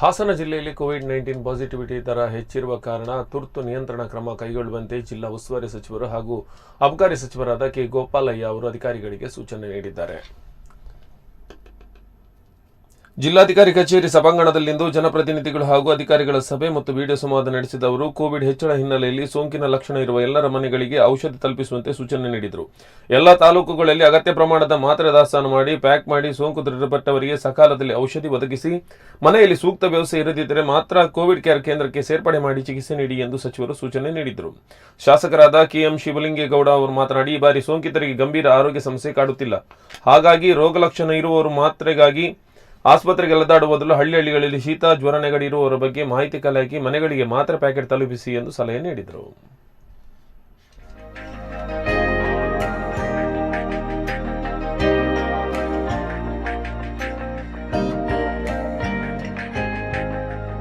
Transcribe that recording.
ಹಾಸನ ಜಿಲ್ಲೆಯಲ್ಲಿ COVID-19 positivity ದರ ಹೆಚ್ಚಿರುವ ಕಾರಣ ತುರ್ತು ನಿಯಂತ್ರಣ ಕ್ರಮ ಕೈಗೊಳ್ಳುವಂತೆ ಜಿಲ್ಲಾ ಉಸ್ತುವಾರಿ ಸಚಿವರು ಹಾಗೂ ಅಬಕಾರಿ ಸಚಿವರಾದ ಕೆ ಗೋಪಾಲಯ್ಯ ಅವರು ಅಧಿಕಾರಿಗಳಿಗೆ ಸೂಚನೆ ನೀಡಿದ್ದಾರೆ. ಜಿಲ್ಲಾಧಿಕಾರಿ ಕಚೇರಿ ಸಭಾಂಗಣದಲ್ಲಿಂದು ಜನಪ್ರತಿನಿಧಿಗಳು ಹಾಗೂ ಅಧಿಕಾರಿಗಳ ಸಭೆ ಮತ್ತು ವಿಡಿಯೋ ಸಂವಾದ ನಡೆಸಿದ ಅವರು ಕೋವಿಡ್ ಹೆಚ್ಚಳ ಹಿನ್ನೆಲೆಯಲ್ಲಿ ಸೋಂಕಿನ ಲಕ್ಷಣ ಇರುವ ಎಲ್ಲರ ಮನೆಗಳಿಗೆ ಔಷಧಿ ತಲುಪಿಸುವಂತೆ ಸೂಚನೆ ನೀಡಿದರು. ಎಲ್ಲ ತಾಲೂಕುಗಳಲ್ಲಿ ಅಗತ್ಯ ಪ್ರಮಾಣದ ಮಾತ್ರೆ ದಾಸ್ತಾನು ಮಾಡಿ ಪ್ಯಾಕ್ ಮಾಡಿ ಸೋಂಕು ದೃಢಪಟ್ಟವರಿಗೆ ಸಕಾಲದಲ್ಲಿ ಔಷಧಿ ಒದಗಿಸಿ ಮನೆಯಲ್ಲಿ ಸೂಕ್ತ ವ್ಯವಸ್ಥೆ ಇರದಿದ್ದರೆ ಮಾತ್ರ ಕೋವಿಡ್ ಕೇರ್ ಕೇಂದ್ರಕ್ಕೆ ಸೇರ್ಪಡೆ ಮಾಡಿ ಚಿಕಿತ್ಸೆ ನೀಡಿ ಎಂದು ಸಚಿವರು ಸೂಚನೆ ನೀಡಿದರು. ಶಾಸಕರಾದ ಕೆಎಂ ಶಿವಲಿಂಗೇಗೌಡ ಅವರು ಮಾತನಾಡಿ, ಈ ಬಾರಿ ಸೋಂಕಿತರಿಗೆ ಗಂಭೀರ ಆರೋಗ್ಯ ಸಮಸ್ಯೆ ಕಾಡುತ್ತಿಲ್ಲ. ಹಾಗಾಗಿ ರೋಗ ಲಕ್ಷಣ ಇರುವವರು ಮಾತ್ರೆಗಾಗಿ ಆಸ್ಪತ್ರೆಗೆ ಅಲೆದಾಡುವ ಬದಲು ಹಳ್ಳಿಗಳಲ್ಲಿ ಶೀತ ಜ್ವರ ನೆಗಡಿ ಇರುವವರ ಬಗ್ಗೆ ಮಾಹಿತಿ ಕಲೆ ಹಾಕಿ ಮನೆಗಳಿಗೆ ಮಾತ್ರೆ ಪ್ಯಾಕೆಟ್ ತಲುಪಿಸಿ ಎಂದು ಸಲಹೆ ನೀಡಿದರು.